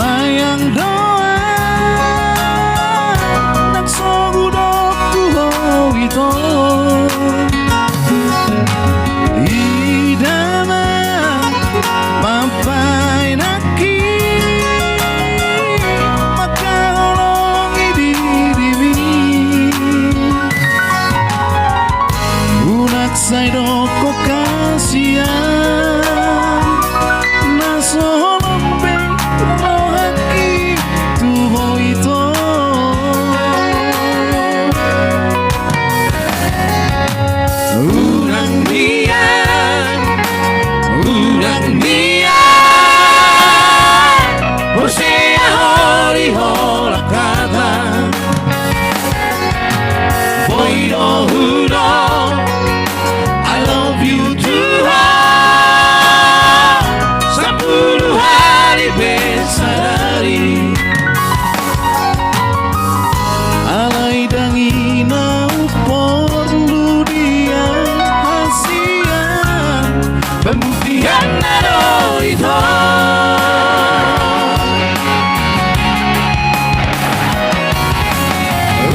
Mayang doa nagsugudok tuho ito idama mapainaki makahulong ididimi unak saydo ko kasihan nasolombe rohaki tuho ito unang biyan Hosea hori holakata Boiro hudo I love you too Sepuluh hari besadari alai dangina perlu dia hasian pembuktian nado itu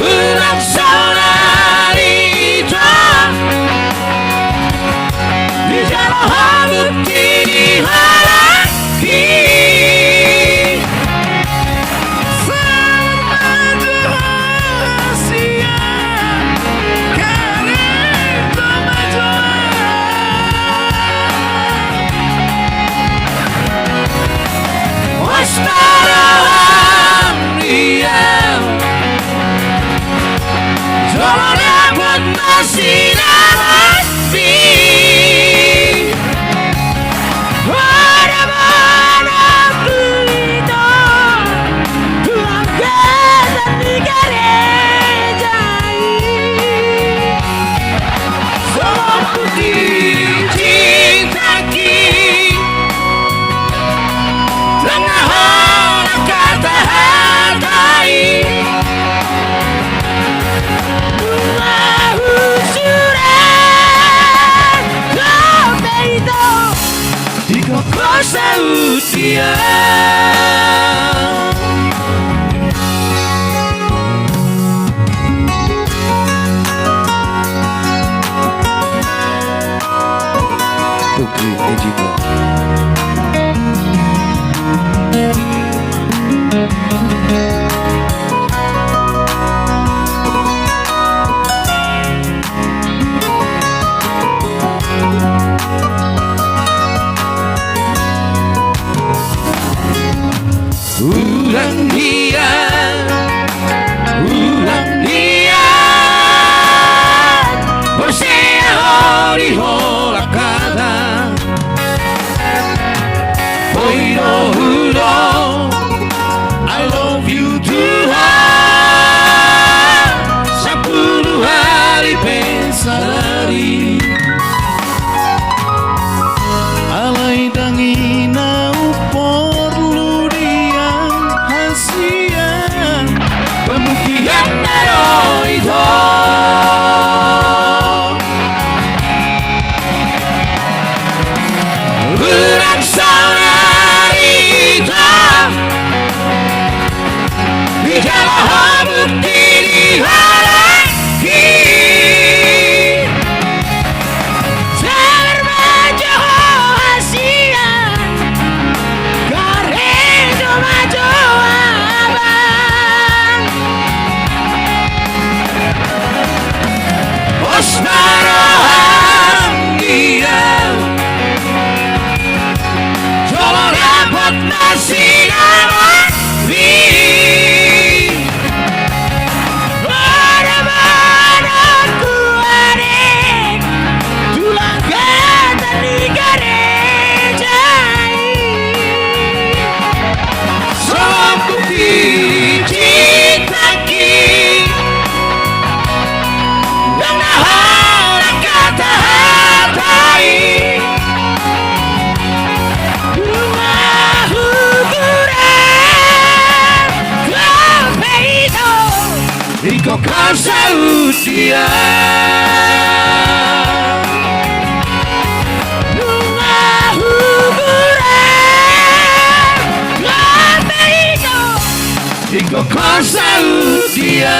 ulang sonari itu di jalan bukti dihalaki sama rahasia karena kemajuan wastaram dia Solo dapat masih nanti Pada mana itu Tuhan kesan di gereja Semua putih cintaki Tengah orang kata hatai Saudia Putri Ejiko ulang dia Hosea hori holakata Boiro hudo I love you Tuhan Sepuluh hari pensadari alai dangina perlu dia hasian pembuktian nado itu ulang sonari itu di jalan bukti dihalaki Serbajo hasia Karedo majo abang Osmarohan dia Solo dapat masih nanti Pada mana ku adik Tulang kata di gereja Semua bukti cintaki Yang nahan kata hatai Rumah ukuran Terpeito Iko kau Saudia Rumah ukuran Terpeito Kau saut dia.